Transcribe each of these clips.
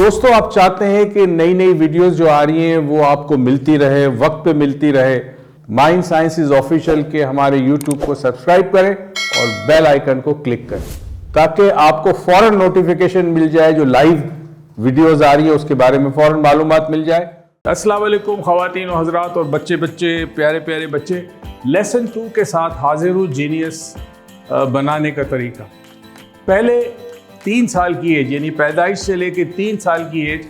दोस्तों, आप चाहते हैं कि नई नई वीडियोस जो आ रही हैं वो आपको मिलती रहे, वक्त पे मिलती रहे। माइंड साइंसेज ऑफिशियल के हमारे यूट्यूब को सब्सक्राइब करें और बेल आइकन को क्लिक करें ताकि आपको फौरन नोटिफिकेशन मिल जाए, जो लाइव वीडियोस आ रही है उसके बारे में फौरन मालूमात मिल जाए। अस्सलाम वालेकुम ख़वातीन व हज़रात और बच्चे प्यारे प्यारे बच्चे, लेसन 2 के साथ हाजिर हूँ जीनियस बनाने का तरीका। पहले 3 साल की एज यानी पैदाइश से लेके 3 साल की एज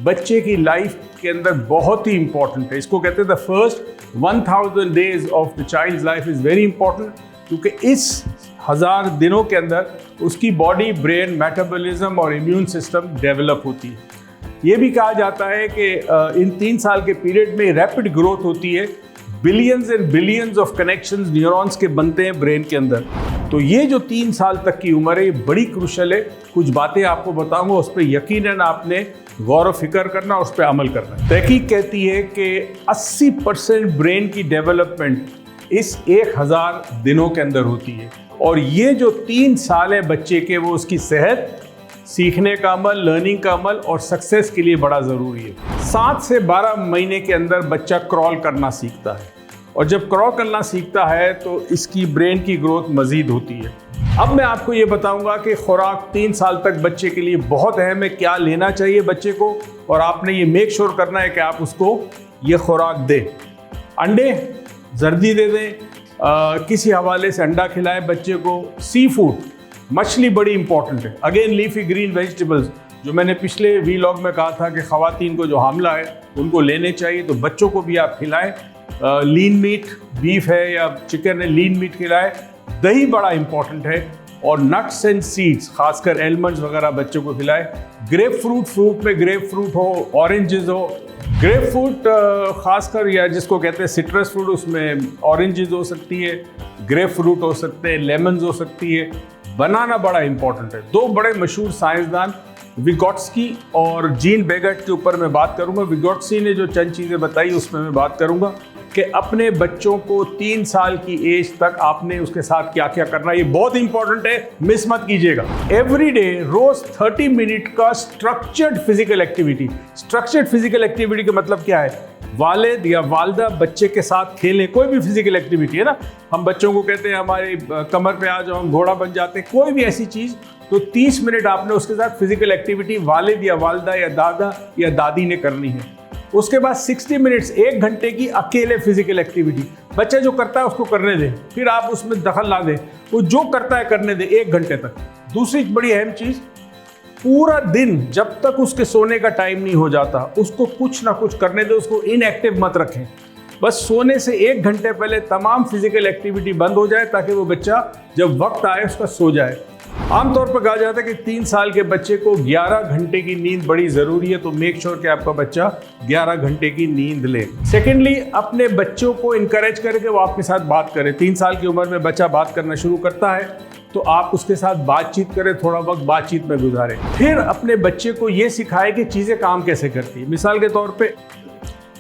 बच्चे की लाइफ के अंदर बहुत ही इंपॉर्टेंट है। इसको कहते हैं the first 1000 days of the child's life is very important, क्योंकि इस 1000 दिनों के अंदर उसकी बॉडी, ब्रेन, मेटाबॉलिज्म और इम्यून सिस्टम डेवलप होती है। ये भी कहा जाता है कि इन 3 साल के पीरियड में रैपिड ग्रोथ होती है, billions and billions of connections neurons के बनते हैं ब्रेन के अंदर। तो ये जो 3 साल तक की उम्र है ये बड़ी क्रूशल है। कुछ बातें आपको बताऊंगा, उस पर यकीनन आपने गौर व फिक्र करना, उस पर अमल करना है। तहकीक कहती है कि 80% ब्रेन की डेवलपमेंट इस 1000 दिनों के अंदर होती है, और ये जो 3 साल है बच्चे के, वो उसकी सेहत, सीखने का अमल, लर्निंग का अमल और सक्सेस के लिए बड़ा ज़रूरी है। 7 से 12 महीने के अंदर बच्चा क्रॉल करना सीखता है, और जब क्रॉल करना सीखता है तो इसकी ब्रेन की ग्रोथ मज़ीद होती है। अब मैं आपको ये बताऊंगा कि खुराक 3 साल तक बच्चे के लिए बहुत अहम है, क्या लेना चाहिए बच्चे को, और आपने ये मेक श्योर करना है कि आप उसको ये खुराक दें। अंडे, जर्दी दे दें, किसी हवाले से अंडा खिलाएं बच्चे को। सी फूड, मछली बड़ी इंपॉर्टेंट है। अगेन लीफी ग्रीन वेजिटेबल्स, जो मैंने पिछले वीलॉग में कहा था कि ख़वातीन को जो हामला है उनको लेने चाहिए, तो बच्चों को भी आप खिलाएं। लीन मीट, बीफ है या चिकन है, लीन मीट खिलाएं। दही बड़ा इंपॉर्टेंट है, और नट्स एंड सीड्स, खासकर एलमंड्स वगैरह बच्चों को खिलाएं। ग्रेप फ्रूट, फ्रूट में ग्रेप फ्रूट हो, ऑरेंजेस हो। ग्रेप फ्रूट खासकर, या जिसको कहते हैं सिट्रस फ्रूट, उसमें ऑरेंजेस हो सकती है, ग्रेप फ्रूट हो सकते हैं, लेमन्स हो सकती है। बनाना बड़ा इंपॉर्टेंट है। 2 बड़े मशहूर साइंसदान विगोट्स्की और जीन बेगट के ऊपर मैं बात करूंगा। विगोट्स्की ने जो चंद चीज़ें बताई उसमें मैं बात करूंगा कि अपने बच्चों को 3 साल की एज तक आपने उसके साथ क्या क्या करना है। ये बहुत इंपॉर्टेंट है, मिस मत कीजिएगा। एवरी डे रोज 30 मिनट का structured physical activity. Structured physical activity का मतलब क्या है? वालिद या वालदा बच्चे के साथ खेलें, कोई भी फिजिकल एक्टिविटी है ना। हम बच्चों को कहते हैं हमारे कमर पे आ जाओ, हम घोड़ा बन जाते हैं, कोई भी ऐसी चीज़, तो 30 मिनट आपने उसके साथ फिजिकल एक्टिविटी वालिद या वालदा या दादा या दादी ने करनी है। उसके बाद 60 मिनट्स, 1 घंटे की अकेले फिजिकल एक्टिविटी। बच्चा जो करता है उसको करने दें, फिर आप उसमें दखल ना दें, वो जो करता है करने दें 1 घंटे तक। दूसरी बड़ी अहम चीज़, पूरा दिन जब तक उसके सोने का टाइम नहीं हो जाता उसको कुछ ना कुछ करने दें, उसको इनएक्टिव मत रखें। बस सोने से 1 घंटे पहले तमाम फिजिकल एक्टिविटी बंद हो जाए, ताकि वो बच्चा जब वक्त आए उसका सो जाए। आमतौर पर कहा जाता है कि 3 साल के बच्चे को 11 घंटे की नींद बड़ी ज़रूरी है, तो मेक श्योर कि आपका बच्चा 11 घंटे की नींद ले। सेकेंडली, अपने बच्चों को इनकरेज करें कि वो आपके साथ बात करें। 3 साल की उम्र में बच्चा बात करना शुरू करता है, तो आप उसके साथ बातचीत करें, थोड़ा वक्त बातचीत में गुजारें। फिर अपने बच्चे को ये सिखाएं कि चीज़ें काम कैसे करती है। मिसाल के तौर पे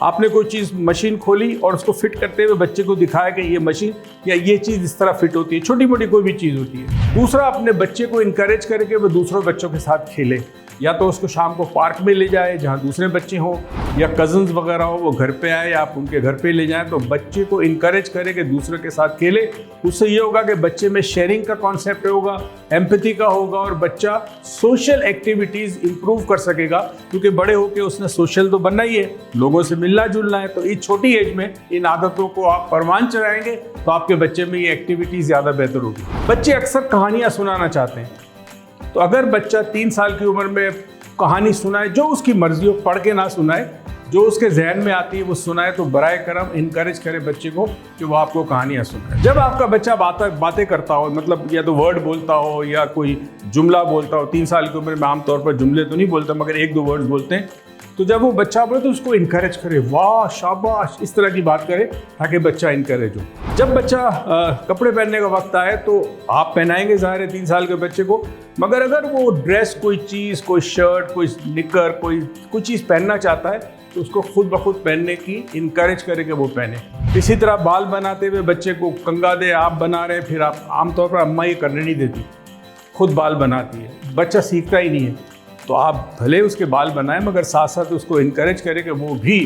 आपने कोई चीज़, मशीन खोली और उसको फिट करते हुए बच्चे को दिखाया कि ये मशीन या ये चीज़ इस तरह फिट होती है। छोटी मोटी कोई भी चीज़ होती है। दूसरा, अपने बच्चे को इनकरेज करके वो दूसरों बच्चों के साथ खेले, या तो उसको शाम को पार्क में ले जाए जहाँ दूसरे बच्चे हों, या कज़न्स वगैरह हो, वो घर पे आए, आप उनके घर पे ले जाएं, तो बच्चे को इनकरेज करें कि दूसरे के साथ खेले। उससे ये होगा कि बच्चे में शेयरिंग का कॉन्सेप्ट होगा, एम्पैथी का होगा, और बच्चा सोशल एक्टिविटीज़ इंप्रूव कर सकेगा, क्योंकि बड़े होकर उसने सोशल तो बनना ही है, लोगों से मिलना जुलना है। तो इस छोटी एज में इन आदतों को आप परवान चढ़ाएंगे तो आपके बच्चे में ये एक्टिविटीज़ ज़्यादा बेहतर होगी। बच्चे अक्सर कहानियाँ सुनाना चाहते हैं, तो अगर बच्चा 3 साल की उम्र में कहानी सुनाए, जो उसकी मर्जी हो, पढ़ के ना सुनाए, जो उसके जहन में आती है वो सुनाए, तो बराए करम इनकरेज करे बच्चे को कि वो आपको कहानियाँ सुनाए। जब आपका बच्चा बातें करता हो, मतलब या तो वर्ड बोलता हो या कोई जुमला बोलता हो, 3 साल की उम्र में आमतौर पर जुमले तो नहीं बोलता मगर 1-2 वर्ड्स बोलते हैं, तो जब वो बच्चा बोले तो उसको इनकरेज करे, वाह शाबाश, इस तरह की बात करे ताकि बच्चा इनकरेज हो। जब बच्चा कपड़े पहनने का वक्त आए तो आप पहनाएंगे ज़ाहिर है 3 साल के बच्चे को, मगर अगर वो ड्रेस, कोई चीज़, कोई शर्ट, कोई निकर, कोई चीज़ पहनना चाहता है तो उसको खुद ब खुद पहनने की इनकरेज करे कि वो पहने। इसी तरह बाल बनाते हुए बच्चे को कंघा दे, आप बना रहे हैं, फिर आप आमतौर पर अम्मा ये करने नहीं देती, खुद बाल बनाती है, बच्चा सीखता ही नहीं है। तो आप भले उसके बाल बनाएं मगर साथ साथ उसको इनकरेज करें कि वो भी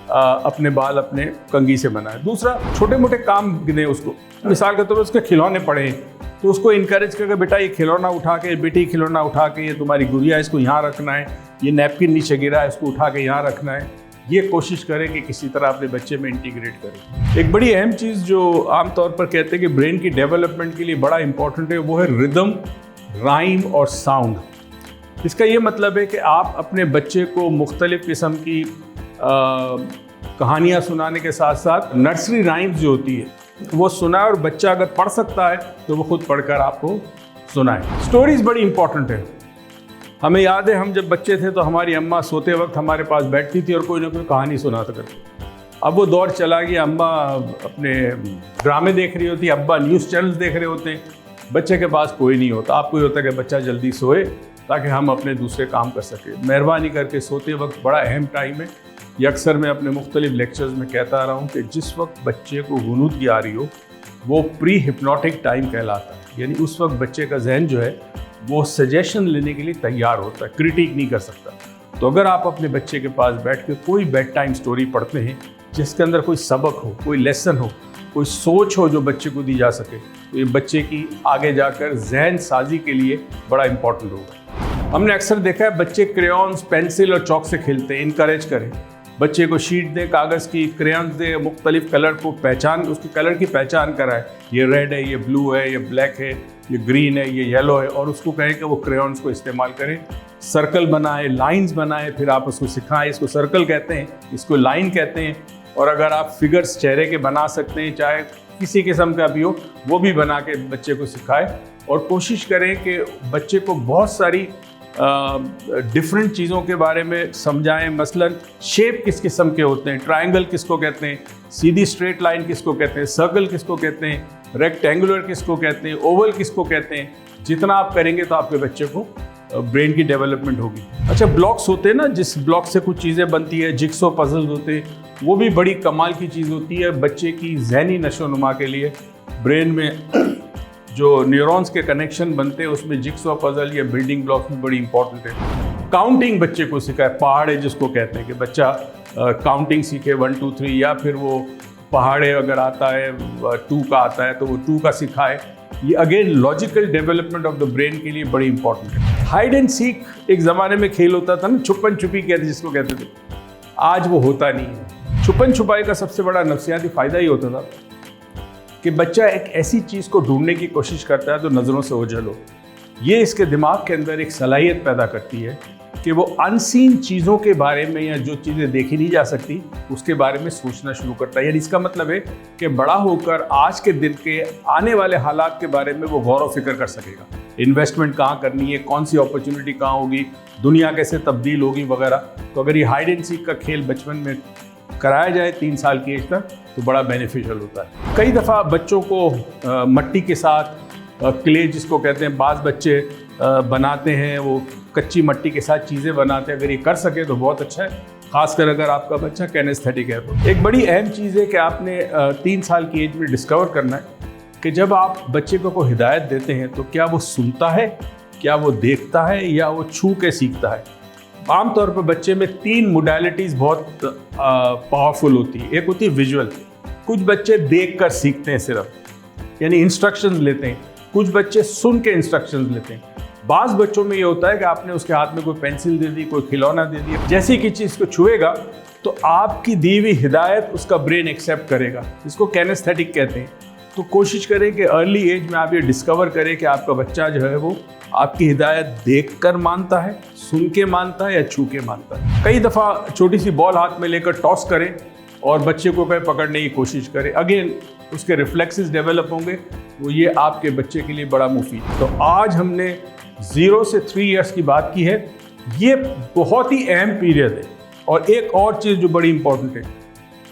अपने बाल अपने कंघी से बनाए। दूसरा, छोटे मोटे काम गिने उसको, मिसाल के तौर पर उसके खिलौने पड़े तो उसको इनकरेज करके बेटा ये खिलौना उठा के, बेटी खिलौना उठा के, ये तुम्हारी गुड़िया इसको यहाँ रखना है, ये नैपकिन नीचे गिरा है इसको उठा के यहाँ रखना है। ये कोशिश करें कि किसी तरह अपने बच्चे में इंटीग्रेट करें। एक बड़ी अहम चीज़ जो आमतौर पर कहते हैं कि ब्रेन की डेवलपमेंट के लिए बड़ा इंपॉर्टेंट है, वो है रिदम, राइम और साउंड। इसका ये मतलब है कि आप अपने बच्चे को मुख्तलिफ़ किस्म की कहानियाँ सुनाने के साथ साथ नर्सरी राइम्स जो होती है वो सुनाए, और बच्चा अगर पढ़ सकता है तो वो खुद पढ़कर आपको सुनाए। स्टोरीज बड़ी इंपॉर्टेंट है। हमें याद है हम जब बच्चे थे तो हमारी अम्मा सोते वक्त हमारे पास बैठती थी और कोई ना कोई कहानी सुनाता करती। अब वो दौर चला गया, अम्मा अपने ड्रामे देख रही होती, अब्बा न्यूज़ चैनल्स देख रहे होते हैं, बच्चे के पास कोई नहीं होता। आपको ये होता है कि बच्चा जल्दी सोए ताकि हम अपने दूसरे काम कर सकें। मेहरबानी करके सोते वक्त बड़ा अहम टाइम है। ये अक्सर मैं अपने मुख्तलिफ लेक्चर्स में कहता रहा हूँ कि जिस वक्त बच्चे को गुनूदगी आ रही हो वो प्री हिप्नोटिक टाइम कहलाता है। यानी उस वक्त बच्चे का जहन जो है वो सजेशन लेने के लिए तैयार होता है, क्रिटिक नहीं कर सकता। तो अगर आप अपने बच्चे के पास बैठ के कोई बेड टाइम स्टोरी पढ़ते हैं जिसके अंदर कोई सबक हो, कोई लेसन हो, कोई सोच हो जो बच्चे को दी जा सके, तो ये बच्चे की आगे जाकर जहन साजी के लिए बड़ा इंपॉर्टेंट होगा। हमने अक्सर देखा है बच्चे क्रेयॉन्स, पेंसिल और चौक से खेलते हैं। इनकरेज करें, बच्चे को शीट दें, कागज़ की, क्रेयॉन्स दें, मुख्तलिफ कलर को पहचान, उसकी कलर की पहचान कराए, ये रेड है, ये ब्लू है, ये ब्लैक है, ये ग्रीन है, ये येलो है, और उसको कहें कि वो क्रेयॉन्स को इस्तेमाल करें। सर्कल बनाए, लाइंस बनाए, फिर आप उसको सिखाएं, इसको सर्कल कहते हैं, इसको लाइन कहते हैं। और अगर आप फिगर्स चेहरे के बना सकते हैं, चाहे किसी किस्म का भी हो, वो भी बना के बच्चे को सिखाएं। और कोशिश करें कि बच्चे को बहुत सारी डिफरेंट चीज़ों के बारे में समझाएं। मसलन शेप किस किस्म के होते हैं, ट्रायंगल किसको कहते हैं, सीधी स्ट्रेट लाइन किसको कहते हैं, सर्कल किसको कहते हैं, रेक्टेंगुलर किसको कहते हैं, ओवल किसको कहते हैं। जितना आप करेंगे तो आपके बच्चे को ब्रेन की डेवलपमेंट होगी। अच्छा, ब्लॉक्स होते हैं ना, जिस ब्लॉक से कुछ चीज़ें बनती है, जिक्सो पजल्स होते हैं, वो भी बड़ी कमाल की चीज़ होती है बच्चे की ज़हनी नशोनुमा के लिए। ब्रेन में जो न्यूरॉन्स के कनेक्शन बनते हैं उसमें जिक्सो पजल या बिल्डिंग ब्लॉक्स भी बड़ी इंपॉर्टेंट है। काउंटिंग बच्चे को सिखाए, पहाड़े जिसको कहते हैं कि बच्चा काउंटिंग सीखे 1 2 3, या फिर वो पहाड़े अगर आता है 2 का आता है तो वो 2 का सिखाए। ये again logical development of the brain के लिए बड़ी इंपॉर्टेंट है। हाइड एंड सीक एक ज़माने में खेल होता था ना, छुपन छुपी कहते जिसको कहते थे, आज वो होता नहीं है। छुपन छुपाई का सबसे बड़ा नफ्सियाती फ़ायदा ही होता था कि बच्चा एक ऐसी चीज़ को ढूंढने की कोशिश करता है तो नज़रों से ओझल हो। ये इसके दिमाग के अंदर एक सलाहियत पैदा करती है कि वो अनसीन चीज़ों के बारे में या जो चीज़ें देखी नहीं जा सकती उसके बारे में सोचना शुरू करता है। यानी इसका मतलब है कि बड़ा होकर आज के दिन के आने वाले हालात के बारे में वो गौर व फिक्र कर सकेगा। इन्वेस्टमेंट कहाँ करनी है, कौन सी अपॉर्चुनिटी कहाँ होगी, दुनिया कैसे तब्दील होगी वगैरह। तो अगर ये हाइड एंड सीक का खेल बचपन में कराया जाए 3 साल की एज तक तो बड़ा बेनिफिशियल होता है। कई दफ़ा बच्चों को मट्टी के साथ क्ले जिसको कहते हैं, बाज़ बच्चे बनाते हैं, वो कच्ची मट्टी के साथ चीज़ें बनाते हैं। अगर ये कर सके तो बहुत अच्छा है, खासकर अगर आपका बच्चा कैनेस्थेटिक है तो। एक बड़ी अहम चीज़ है कि आपने 3 साल की एज में डिस्कवर करना है कि जब आप बच्चे को हिदायत देते हैं तो क्या वो सुनता है, क्या वो देखता है, या वो छू के सीखता है। आमतौर पर बच्चे में 3 मोडालिटीज़ बहुत पावरफुल होती है। एक होती है विजुअल, कुछ बच्चे देख कर सीखते हैं सिर्फ, यानी इंस्ट्रक्शंस लेते हैं। कुछ बच्चे सुन के इंस्ट्रक्शंस लेते हैं। बाज़ बच्चों में ये होता है कि आपने उसके हाथ में कोई पेंसिल दे दी, कोई खिलौना दे दिया, जैसी कि चीज़ को छुएगा तो आपकी दी हुई हिदायत उसका ब्रेन एक्सेप्ट करेगा, इसको कैनेस्थेटिक कहते हैं। तो कोशिश करें कि अर्ली एज में आप ये डिस्कवर करें कि आपका बच्चा जो है वो आपकी हिदायत देखकर मानता है, सुन के मानता है या छू के मानता है। कई दफ़ा छोटी सी बॉल हाथ में लेकर टॉस करें और बच्चे को कहीं पकड़ने की कोशिश करें, अगेन उसके रिफ्लेक्सेस डेवलप होंगे, वो ये आपके बच्चे के लिए बड़ा मुफीद। तो आज हमने 0 से 3 इयर्स की बात की है। ये बहुत ही अहम पीरियड है। और एक और चीज़ जो बड़ी इंपॉर्टेंट है,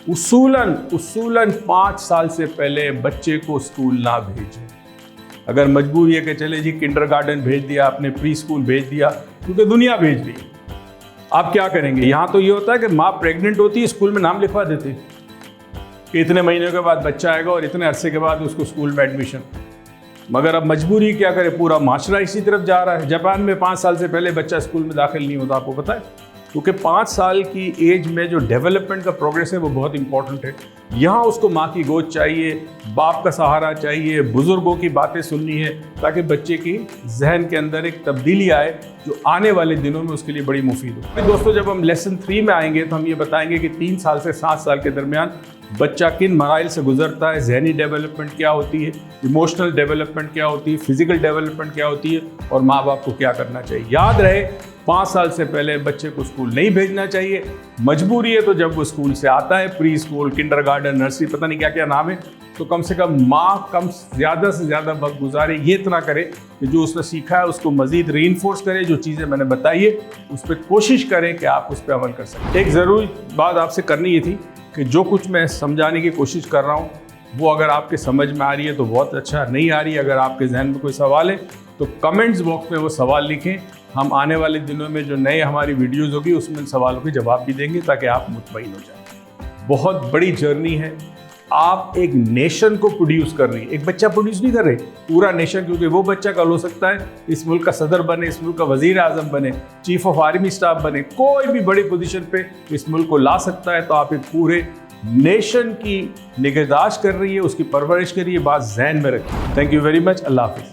उसूलन 5 साल से पहले बच्चे को स्कूल ना भेजें। अगर मजबूरी है कि चले जी किंडरगार्टन भेज दिया आपने, प्री स्कूल भेज दिया, क्योंकि दुनिया भेज दी, आप क्या करेंगे। यहाँ तो ये होता है कि माँ प्रेग्नेंट होती है, स्कूल में नाम लिखवा देती है कि इतने महीने के बाद बच्चा आएगा और इतने अरसे के बाद उसको स्कूल में एडमिशन। मगर अब मजबूरी क्या करे, पूरा माशरा इसी तरफ जा रहा है। जापान में 5 साल से पहले बच्चा स्कूल में दाखिल नहीं होता, आपको पता है, क्योंकि 5 साल की एज में जो डेवलपमेंट का प्रोग्रेस है वो बहुत इंपॉर्टेंट है। यहाँ उसको माँ की गोद चाहिए, बाप का सहारा चाहिए, बुजुर्गों की बातें सुननी है, ताकि बच्चे की जहन के अंदर एक तब्दीली आए जो आने वाले दिनों में उसके लिए बड़ी मुफीद हो। दोस्तों, जब हम लेसन 3 में आएंगे तो हम ये बताएंगे कि 3 साल से 7 साल के दरमियान बच्चा किन मराइल से गुजरता है, जहनी डेवलपमेंट क्या होती है, इमोशनल डेवलपमेंट क्या होती है, फिजिकल डेवलपमेंट क्या होती है, और माँ बाप को क्या करना चाहिए। याद रहे, 5 साल से पहले बच्चे को स्कूल नहीं भेजना चाहिए। मजबूरी है तो जब वो स्कूल से आता है, प्री स्कूल, किंडरगार्टन, नर्सरी, पता नहीं क्या क्या नाम है, तो कम से कम माँ ज़्यादा से ज़्यादा वक्त गुजारे, ये इतना करे कि जो उसने सीखा है उसको मज़ीद रीइंफोर्स करे। जो चीज़ें मैंने बताई है उस पर कोशिश करें कि आप उस पर अमल कर सकें। एक ज़रूरी बात आपसे करनी ये थी कि जो कुछ मैं समझाने की कोशिश कर रहा हूँ वो अगर आपके समझ में आ रही है तो बहुत अच्छा, नहीं आ रही, अगर आपके जहन में कोई सवाल है तो कमेंट्स बॉक्स में वो सवाल लिखें। हम आने वाले दिनों में जो नए हमारी वीडियोज़ होगी उसमें इन सवालों के जवाब भी देंगे ताकि आप मुतमईन हो जाएं। बहुत बड़ी जर्नी है। आप एक नेशन को प्रोड्यूस कर रही है, एक बच्चा प्रोड्यूस नहीं कर रहे, पूरा नेशन, क्योंकि वो बच्चा कल हो सकता है इस मुल्क का सदर बने, इस मुल्क का वजीर आजम बने, चीफ ऑफ आर्मी स्टाफ बने, कोई भी बड़ी पोजीशन पे इस मुल्क को ला सकता है। तो आप एक पूरे नेशन की निगहदाश्त कर रही है, उसकी परवरिश कर रही है, बात ज़हन में रखिए। Thank you very much. अल्लाह हाफिज़।